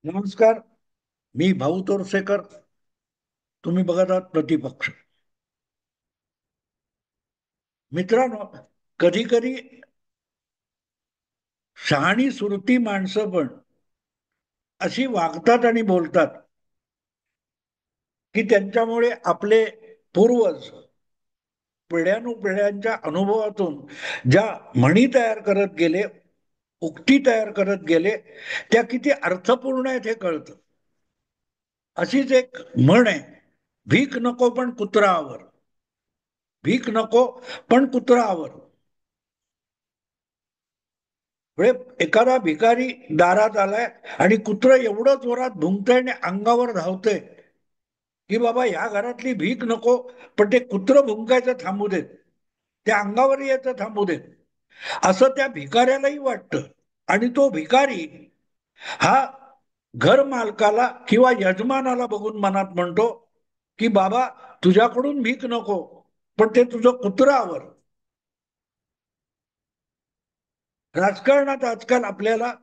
नमस्कार. मी भाऊ तोरसेकर. तुम्ही बघत आहात प्रतिपक्ष. मित्रांनो, कधी कधी शहाणी सुरती माणसं पण अशी वागतात आणि बोलतात की त्यांच्यामुळे आपले पूर्वज पिढ्यानुपिढ्यांच्या अनुभवातून ज्या म्हणी तयार करत गेले, उक्ती तयार करत गेले, त्या किती अर्थपूर्ण आहेत हे कळतं. अशीच एक म्हण आहे, भीक नको पण कुत्रा आवर. भीक नको पण कुत्रा आवर. म्हणजे एखादा भिकारी दारात आलाय आणि कुत्र एवढं जोरात भुंकतंय आणि अंगावर धावतंय की बाबा ह्या घरातली भीक नको, पण ते कुत्र भुंकायचं थांबू देत, त्या अंगावर यायचं थांबू देत, असं त्या भिकाऱ्यालाही वाटतं. आणि तो भिकारी हा घर मालकाला किंवा यजमानाला बघून मनात म्हणतो की बाबा, तुझ्याकडून भीक नको, पण ते तुझं कुत्र आवर. राजकारणात आजकाल आपल्याला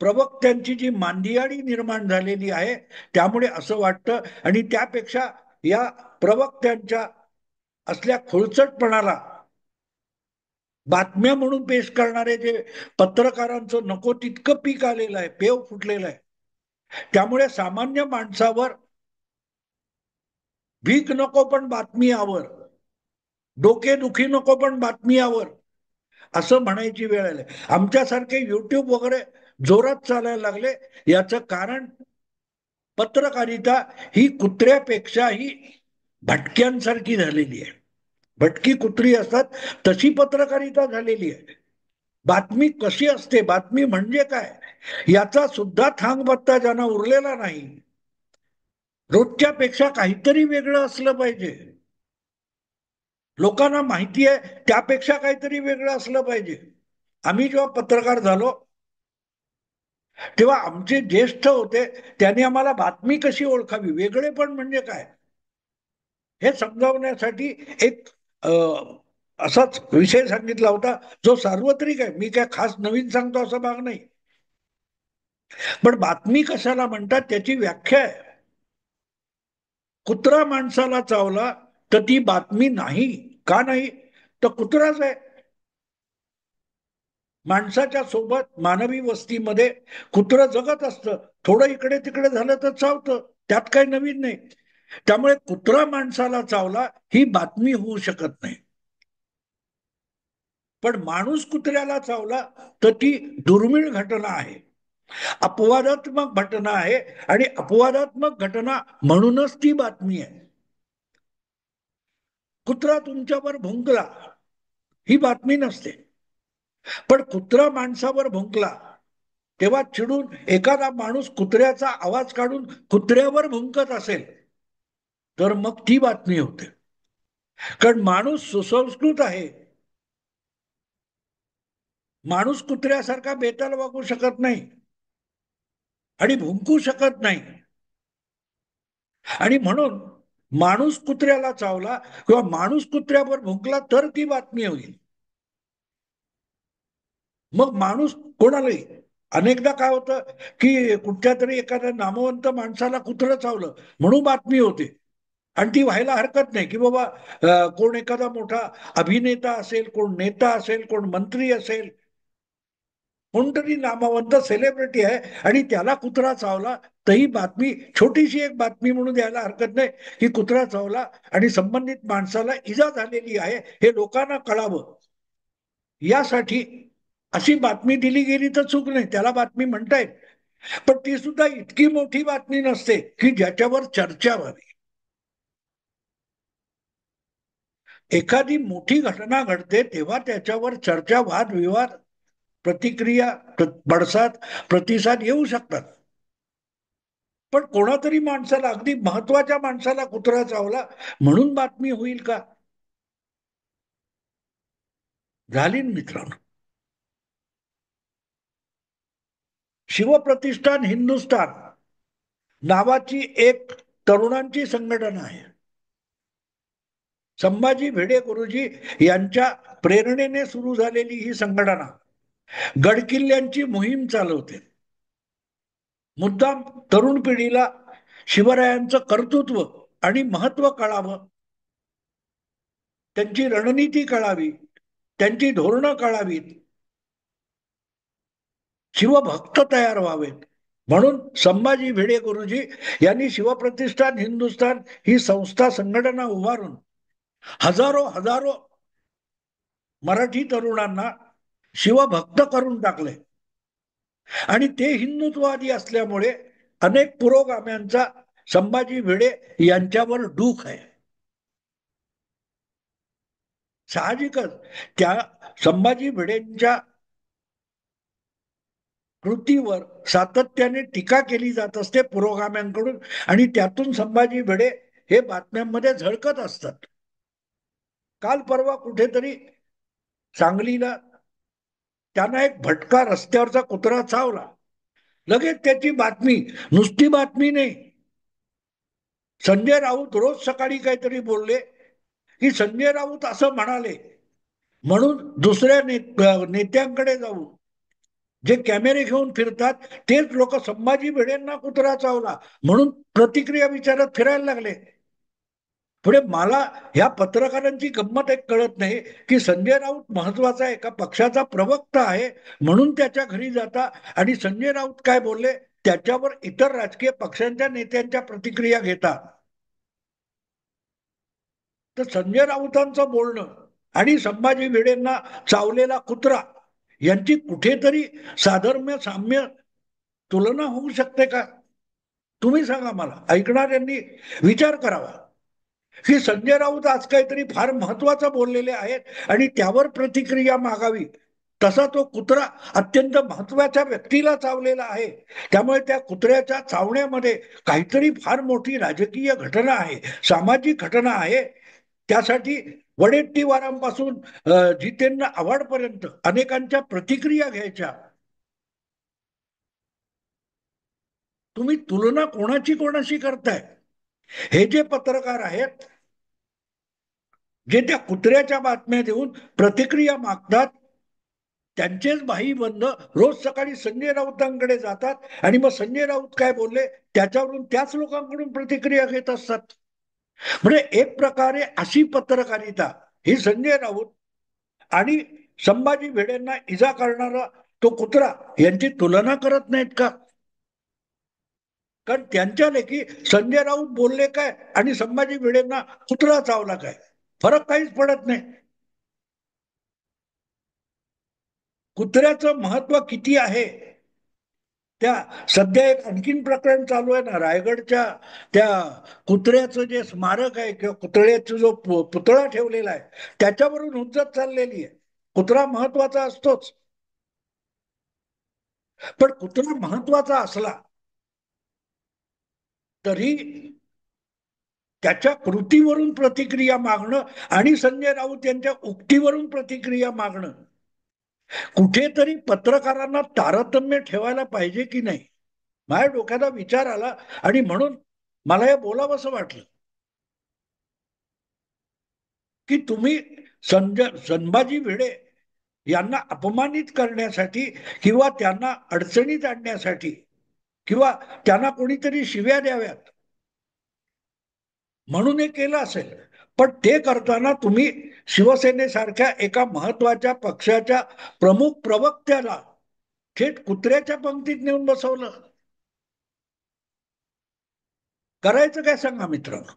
प्रवक्त्यांची जी मांदियाळी निर्माण झालेली आहे, त्यामुळे असं वाटतं. आणि त्यापेक्षा या प्रवक्त्यांच्या असल्या खोलचटपणाला बातम्या म्हणून पेश करणारे जे पत्रकारांचं नको तितकं पीक आलेलं आहे, पेव फुटलेलं आहे. त्यामुळे सामान्य माणसावर भीक नको पण बातमी आवर, डोके दुखी नको पण बातमी आवर, असं म्हणायची वेळ आली. आमच्यासारखे युट्यूब वगैरे जोरात चालायला लागले. याचं कारण पत्रकारिता ही कुत्र्यापेक्षाही भटक्यांसारखी झालेली आहे. भटकी कुत्री असतात तशी पत्रकारिता झालेली आहे. बातमी कशी असते, बातमी म्हणजे काय, याचा सुद्धा थांगपत्ता ज्यांना उरलेला नाही. रोजच्या पेक्षा काहीतरी वेगळं असलं पाहिजे. लोकांना माहिती आहे त्यापेक्षा काहीतरी वेगळं असलं पाहिजे. आम्ही जेव्हा पत्रकार झालो तेव्हा आमचे ज्येष्ठ होते, त्यांनी आम्हाला बातमी कशी ओळखावी, वेगळेपण म्हणजे काय, हे समजावण्यासाठी एक अ, असाच विषय सांगितला होता, जो सार्वत्रिक आहे. मी काय खास नवीन सांगतो असं भाग नाही. पण बातमी कशाला म्हणतात त्याची व्याख्या आहे. कुत्रा माणसाला चावला तर ती बातमी नाही. का नाही? तर कुत्राच आहे. माणसाच्या सोबत मानवी वस्तीमध्ये कुत्रं जगत असतं. थोडं इकडे तिकडे झालं तर चावतं, त्यात काही नवीन नाही. त्यामुळे कुत्रा माणसाला चावला ही बातमी होऊ शकत नाही. पण माणूस कुत्र्याला चावला तर ती दुर्मिळ घटना आहे, अपवादात्मक घटना आहे. आणि अपवादात्मक घटना म्हणूनच ती बातमी आहे. कुत्रा तुमच्यावर भुंकला ही बातमी नसते. पण कुत्रा माणसावर भुंकला तेव्हा चिडून एखादा माणूस कुत्र्याचा आवाज काढून कुत्र्यावर भुंकत असेल तर मग ती बातमी होते. कारण माणूस सुसंस्कृत आहे. माणूस कुत्र्यासारखा बेताल वागू शकत नाही आणि भुंकू शकत नाही. आणि म्हणून माणूस कुत्र्याला चावला किंवा माणूस कुत्र्यावर भुंकला तर ती बातमी होईल. मग माणूस कोणालाही, अनेकदा काय होतं की कुठच्या तरी एखाद्या नामवंत माणसाला कुत्रं चावलं म्हणून बातमी होते. आणि ती व्हायला हरकत नाही की बाबा कोण एखादा मोठा अभिनेता असेल, कोण नेता असेल, कोण मंत्री असेल, कोणतरी नामवंत सेलिब्रिटी आहे आणि त्याला कुत्रा चावला, तरी बातमी छोटीशी एक बातमी म्हणून द्यायला हरकत नाही की कुत्रा चावला आणि संबंधित माणसाला इजा झालेली आहे हे लोकांना कळावं. यासाठी अशी बातमी दिली गेली तर चूक नाही, त्याला बातमी म्हणतायत. पण ती सुद्धा इतकी मोठी बातमी नसते की ज्याच्यावर चर्चा व्हावी. एखादी मोठी घटना घडते तेव्हा त्याच्यावर चर्चा, वादविवाद, प्रतिक्रिया, पडसाद, प्रतिसाद येऊ शकतात. पण कोणातरी माणसाला, अगदी महत्वाच्या माणसाला कुत्रा चावला म्हणून बातमी होईल का? झाली ना मित्रांनो. शिवप्रतिष्ठान हिंदुस्थान नावाची एक तरुणांची संघटना आहे. संभाजी भिडे गुरुजी यांच्या प्रेरणेने सुरू झालेली ही संघटना गडकिल्ल्यांची मोहीम चालवते. मुद्दाम तरुण पिढीला शिवरायांचं कर्तृत्व आणि महत्व कळावं, त्यांची रणनीती कळावी, त्यांची धोरणं कळावीत, शिवभक्त तयार व्हावेत. म्हणून संभाजी भिडे गुरुजी यांनी शिवप्रतिष्ठान हिंदुस्थान ही संस्था संघटना उभारून हजारो हजारो मराठी तरुणांना शिवभक्त करून टाकले. आणि ते हिंदुत्ववादी असल्यामुळे अनेक पुरोगाम्यांचा संभाजी भिडे यांच्यावर डूख आहे. साहजिकच त्या संभाजी भिडेंच्या कृतीवर सातत्याने टीका केली जात असते पुरोगाम्यांकडून, आणि त्यातून संभाजी भिडे हे बातम्यांमध्ये झळकत असतात. काल परवा कुठेतरी सांगलीला त्यांना एक भटका रस्त्यावरचा कुत्रा चावला, लगेच त्याची बातमी, नुसती बातमी नाही, संजय राऊत रोज सकाळी काहीतरी बोलले की संजय राऊत असं म्हणाले म्हणून दुसऱ्या नेत्यांकडे जाऊन जे कॅमेरे घेऊन फिरतात तेच लोक संभाजी भिडेंना कुत्रा चावला म्हणून प्रतिक्रिया विचारत फिरायला लागले. पुढे मला ह्या पत्रकारांची गंमत एक कळत नाही की संजय राऊत महत्वाचा एका पक्षाचा प्रवक्ता आहे म्हणून त्याच्या घरी जाता आणि संजय राऊत काय बोलले त्याच्यावर इतर राजकीय पक्षांच्या नेत्यांच्या प्रतिक्रिया घेता. तर संजय राऊतांचं बोलणं आणि संभाजी भिडेंना चावलेला कुत्रा यांची कुठेतरी साधर्म्य साम्य तुलना होऊ शकते का? तुम्ही सांगा, मला ऐकणाऱ्यांनी विचार करावा की संजय राऊत आज काहीतरी फार महत्वाचं बोललेले आहेत आणि त्यावर प्रतिक्रिया मागावी, तसा तो कुत्रा अत्यंत महत्वाच्या व्यक्तीला चावलेला आहे, त्यामुळे त्या कुत्र्याच्या चावण्यामध्ये काहीतरी फार मोठी राजकीय घटना आहे, सामाजिक घटना आहे. त्यासाठी वडेट्टीवारांपासून जितेंद्र आव्हाड पर्यंत अनेकांच्या प्रतिक्रिया घ्यायच्या. तुम्ही तुलना कोणाची कोणाशी करताय? हे जे पत्रकार आहेत जे त्या कुत्र्याच्या बातम्या देऊन प्रतिक्रिया मागतात त्यांचेच भाईबंध रोज सकाळी संजय राऊतांकडे जातात आणि मग संजय राऊत काय बोलले त्याच्यावरून त्याच लोकांकडून प्रतिक्रिया घेत असतात. म्हणजे एक प्रकारे अशी पत्रकारिता ही संजय राऊत आणि संभाजी भिडेंना इजा करणारा तो कुत्रा यांची तुलना करत नाहीत का? कारण त्यांच्या लेखी संजय राऊत बोलले काय आणि संभाजी भिडेंना कुत्रा चावला काय, फरक काहीच पडत नाही. कुत्र्याचं महत्व किती आहे त्या सध्या एक आणखीन प्रकरण चालू आहे ना रायगडच्या त्या कुत्र्याचं जे स्मारक आहे किंवा कुत्र्याचा जो पुतळा ठेवलेला आहे त्याच्यावरून हुज्जत चाललेली आहे. कुत्रा महत्वाचा असतोच, पण कुत्रा महत्वाचा असला तरी त्याच्या कृतीवरून प्रतिक्रिया मागणं आणि संजय राऊत यांच्या उक्तीवरून प्रतिक्रिया मागणं, कुठेतरी पत्रकारांना तारतम्य ठेवायला पाहिजे की नाही. माझ्या डोक्याला विचार आला आणि म्हणून मला हे बोलावंसं वाटलं की तुम्ही संभाजी भिडे यांना अपमानित करण्यासाठी किंवा त्यांना अडचणीत आणण्यासाठी किंवा त्यांना कोणीतरी शिव्या द्याव्यात म्हणून हे केलं असेल, पण ते करताना तुम्ही शिवसेनेसारख्या एका महत्वाच्या पक्षाच्या प्रमुख प्रवक्त्याला थेट कुत्र्याच्या पंक्तीत नेऊन बसवलं. करायचं काय सांगा मित्रांनो.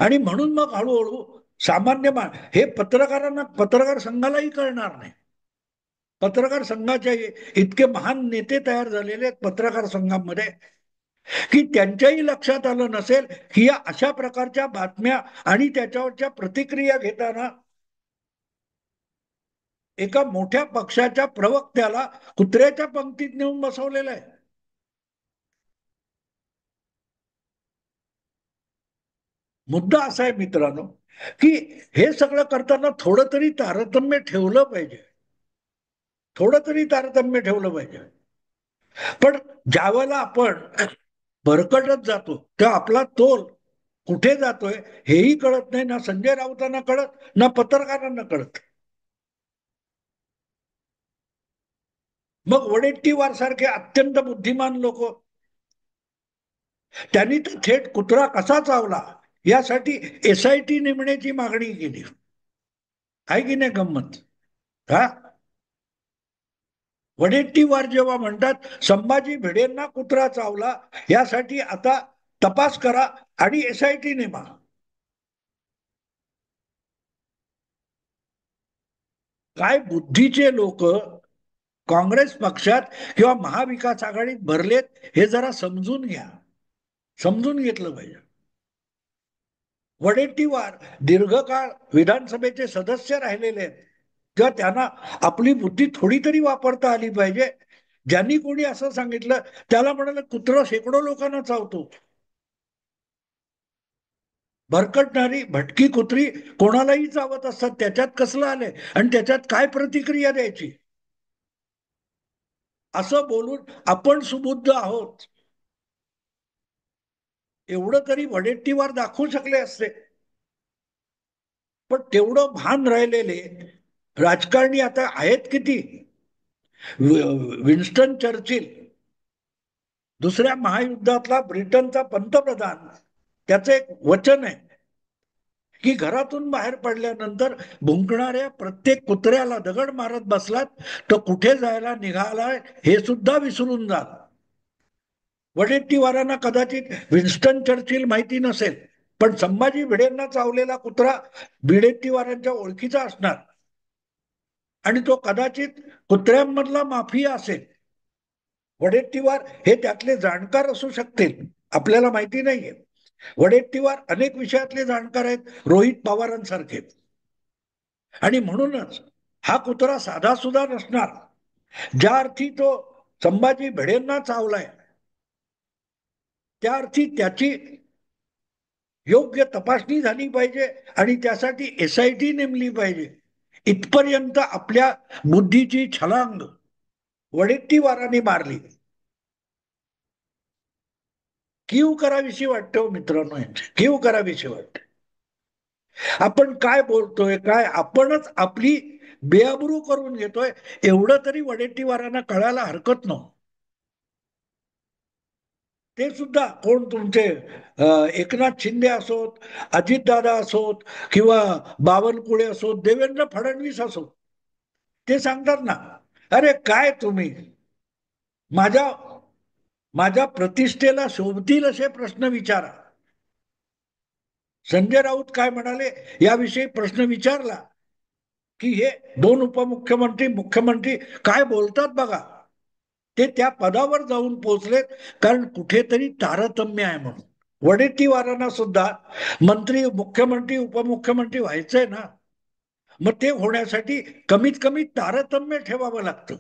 आणि म्हणून मग हळूहळू सामान्य हे पत्रकारांना पत्रकार संघालाही कळणार नाही. पत्रकार संघाचे इतके महान नेते तयार झालेले आहेत पत्रकार संघामध्ये की त्यांच्याही लक्षात आलं नसेल की या अशा प्रकारच्या बातम्या आणि त्याच्यावरच्या प्रतिक्रिया घेताना एका मोठ्या पक्षाच्या प्रवक्त्याला कुत्र्याच्या पंक्तीत नेऊन बसवलेलं आहे. मुद्दा असा आहे मित्रांनो की हे सगळं करताना थोडं तरी तारतम्य ठेवलं पाहिजे, थोडं तरी तारतम्य ठेवलं पाहिजे. पण ज्यावेळेला आपण भरकटत जातो तेव्हा आपला तोल कुठे जातोय हेही कळत नाही, ना संजय राऊतांना कळत ना पत्रकारांना कळत. मग वडेट्टीवार सारखे अत्यंत बुद्धिमान लोक त्यांनी तर थेट कुत्रा कसा चावला यासाठी SIT नेमण्याची मागणी केली. आहे की नाही गंमत? हा, वडेट्टीवार जेव्हा म्हणतात संभाजी भिडेंना कुत्रा चावला, यासाठी आता तपास करा आणि SIT नेमा. काय बुद्धीचे लोक काँग्रेस पक्षात किंवा महाविकास आघाडीत भरलेत हे जरा समजून घ्या. समजून घेतलं पाहिजे. वडेट्टीवार दीर्घकाळ विधानसभेचे सदस्य राहिलेले आहेत, तेव्हा त्यांना आपली बुद्धी थोडी तरी वापरता आली पाहिजे. ज्यांनी कोणी असं सांगितलं त्याला म्हणाल कुत्र शेकडो लोकांना चावतो. भरकटणारी भटकी कुत्री कोणालाही चावत असतात, त्याच्यात कसलं आलंय आणि त्याच्यात काय प्रतिक्रिया द्यायची असं बोलून आपण सुबुद्ध आहोत एवढं तरी वडेट्टीवार दाखवू शकले असते. पण तेवढं भान राहिलेले राजकारणी आता आहेत किती? विन्स्टन चर्चिल, दुसऱ्या महायुद्धातला ब्रिटनचा पंतप्रधान, त्याचं एक वचन आहे की घरातून बाहेर पडल्यानंतर भुंकणाऱ्या प्रत्येक कुत्र्याला दगड मारत बसलात तर कुठे जायला निघालाय हे सुद्धा विसरून जा. वडेट्टीवारांना कदाचित विन्स्टन चर्चिल माहिती नसेल, पण संभाजी भिडेंना चावलेला कुत्रा भिडेट्टीवारांच्या ओळखीचा असणार आणि तो कदाचित कुत्र्यांमधला माफिया असेल. वडेट्टीवार हे त्यातले जाणकार असू शकतील, आपल्याला माहिती नाहीये. वडेट्टीवार अनेक विषयातले जाणकार आहेत, रोहित पवारांसारखे. आणि म्हणूनच हा कुत्रा साधा सुद्धा नसणार. ज्या अर्थी तो संभाजी भिडेंना चावलाय त्या अर्थी त्याची योग्य तपासणी झाली पाहिजे आणि त्यासाठी SIT नेमली पाहिजे. इथपर्यंत आपल्या बुद्धीची छलांग वडेट्टीवारांनी मारली. कीव करावीशी वाटते हो मित्रांनो, कीव करावीशी वाटते. आपण काय बोलतोय, काय आपणच आपली बेअब्रू करून घेतोय एवढं तरी वडेट्टीवारांना कळायला हरकत नव्हतं. ते सुद्धा कोण तुमचे एकनाथ शिंदे असोत, अजितदादा असोत किंवा बावनकुळे असोत, देवेंद्र फडणवीस असोत, ते सांगतात ना, अरे काय तुम्ही माझ्या माझ्या प्रतिष्ठेला शोभतील असे प्रश्न विचारा. संजय राऊत काय म्हणाले याविषयी प्रश्न विचारला की हे दोन उपमुख्यमंत्री मुख्यमंत्री काय बोलतात बघा. ते त्या पदावर जाऊन पोहोचलेत कारण कुठेतरी तारतम्य आहे म्हणून. वडेट्टीवारांना सुद्धा मंत्री मुख्यमंत्री उपमुख्यमंत्री व्हायचंय ना, मग ते होण्यासाठी कमीत कमी तारतम्य ठेवावं लागतं.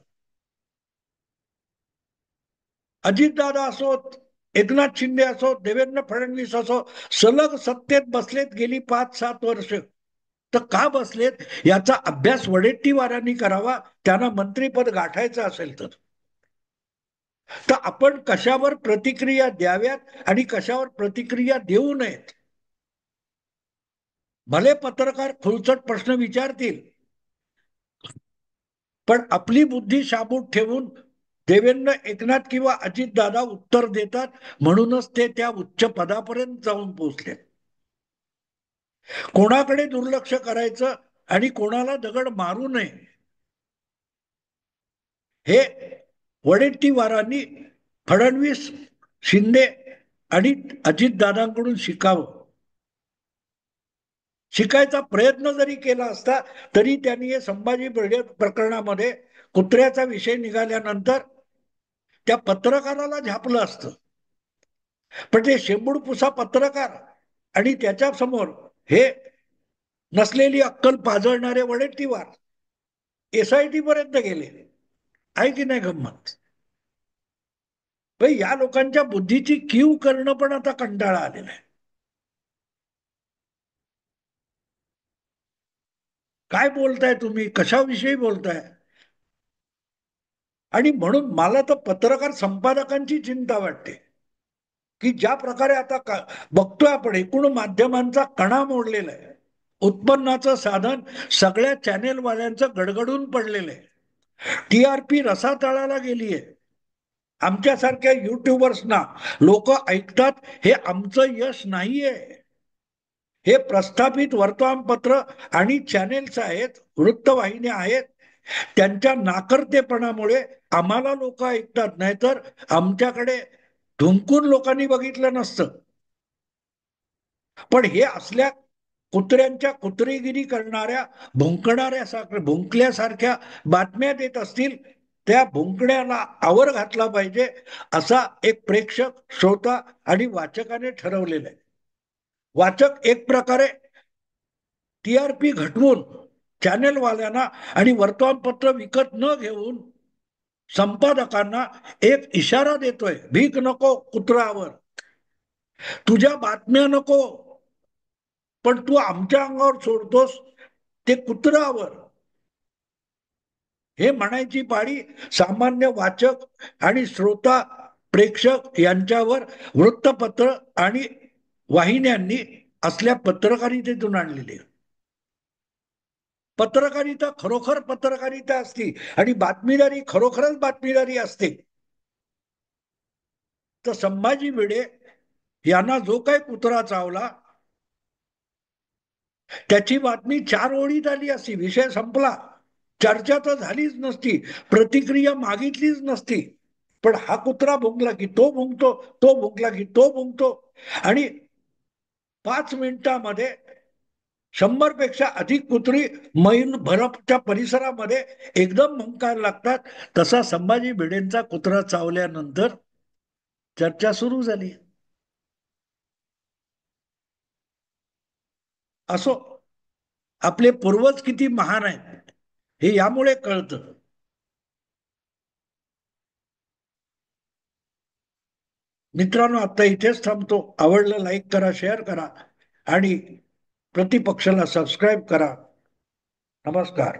अजितदादा असोत, एकनाथ शिंदे असोत, देवेंद्र फडणवीस असो, सलग सत्तेत बसलेत गेली 5-7 वर्ष. तर का बसलेत याचा अभ्यास वडेट्टीवारांनी करावा, त्यांना मंत्रीपद गाठायचं असेल तर. तर आपण कशावर प्रतिक्रिया द्याव्यात आणि कशावर प्रतिक्रिया देऊ नयेत. भले पत्रकार खुलचट प्रश्न विचारतील, पण आपली बुद्धी शाबूत ठेवून देवेंद्र, एकनाथ किंवा अजितदादा उत्तर देतात, म्हणूनच ते त्या उच्च पदापर्यंत जाऊन पोहोचले. कोणाकडे दुर्लक्ष करायचं आणि कोणाला दगड मारू नये हे वडेट्टीवारांनी फडणवीस, शिंदे आणि अजितदादांकडून शिकावं. शिकायचा प्रयत्न जरी केला असता तरी त्यांनी हे संभाजी भिडे प्रकरणामध्ये कुत्र्याचा विषय निघाल्यानंतर त्या पत्रकाराला झापलं असतं. पण ते शेंबूडपुसा पत्रकार आणि त्याच्या समोर हे नसलेली अक्कल पाजळणारे वडेट्टीवार SIT पर्यंत गेले. आहे की नाही गंमत? या लोकांच्या बुद्धीची कीव करणं पण आता कंटाळा आलेला आहे. काय बोलताय तुम्ही, कशाविषयी बोलताय? आणि म्हणून मला तर पत्रकार संपादकांची चिंता वाटते की ज्या प्रकारे आता बघतोय आपण, एकूण माध्यमांचा कणा मोडलेला आहे. उत्पन्नाचं साधन सगळ्या चॅनेलवाल्यांचं गडगडून पडलेलं आहे. TRP रसातळाला गेलीय. आमच्यासारख्या युट्यूबर्सना लोक ऐकतात, हे आमचं यश नाहीये. हे प्रस्थापित वर्तमानपत्र आणि चॅनेल्स आहेत, वृत्तवाहिन्या आहेत, त्यांच्या नाकर्तेपणामुळे आम्हाला लोक ऐकतात, नाहीतर आमच्याकडे धुंकून लोकांनी बघितलं नसतं. पण हे असल्या कुत्र्यांच्या कुत्रेगिरी करणाऱ्या, भुंकल्यासारख्या बातम्या देत असतील, त्या भुंकण्याला आवर घातला पाहिजे, असा एक प्रेक्षक, श्रोता आणि वाचकाने ठरवलेलं आहे. वाचक एक प्रकारे टीआरपी घटवून चॅनेलवाल्यांना आणि वर्तमानपत्र विकत न घेऊन संपादकांना एक इशारा देतोय, भीक नको कुत्रावर, तुझ्या बातम्या नको, पण तू आमच्या अंगावर सोडतोस ते कुत्रावर. हे म्हणायची पाळी सामान्य वाचक आणि श्रोता, प्रेक्षक यांच्यावर वृत्तपत्र आणि वाहिन्यांनी असल्या पत्रकारितेतून आणलेली. पत्रकारिता खरोखर पत्रकारिता असती आणि बातमीदारी खरोखरच बातमीदारी असते, तर संभाजी भिडे यांना जो काही कुत्रा चावला त्याची बातमी 4 ओळीत आली असती, विषय संपला, चर्चा तर झालीच नसती, प्रतिक्रिया मागितलीच नसती. पण हा कुत्रा भुंकला की तो भुंकतो, तो भुंकला की तो भुंकतो, आणि 5 मिनिटामध्ये 100 पेक्षा अधिक कुत्री मैल भरपच्या परिसरामध्ये एकदम भुंकायला लागतात. तसा संभाजी भिडेंचा कुत्रा चावल्यानंतर चर्चा सुरू झाली. असो, आपले पूर्वज किती महान आहेत हे यामुळे कळतं. मित्रांनो, आता इथेच थांबतो. आवडलं लाईक करा, शेअर करा आणि प्रतिपक्षाला सबस्क्राईब करा. नमस्कार.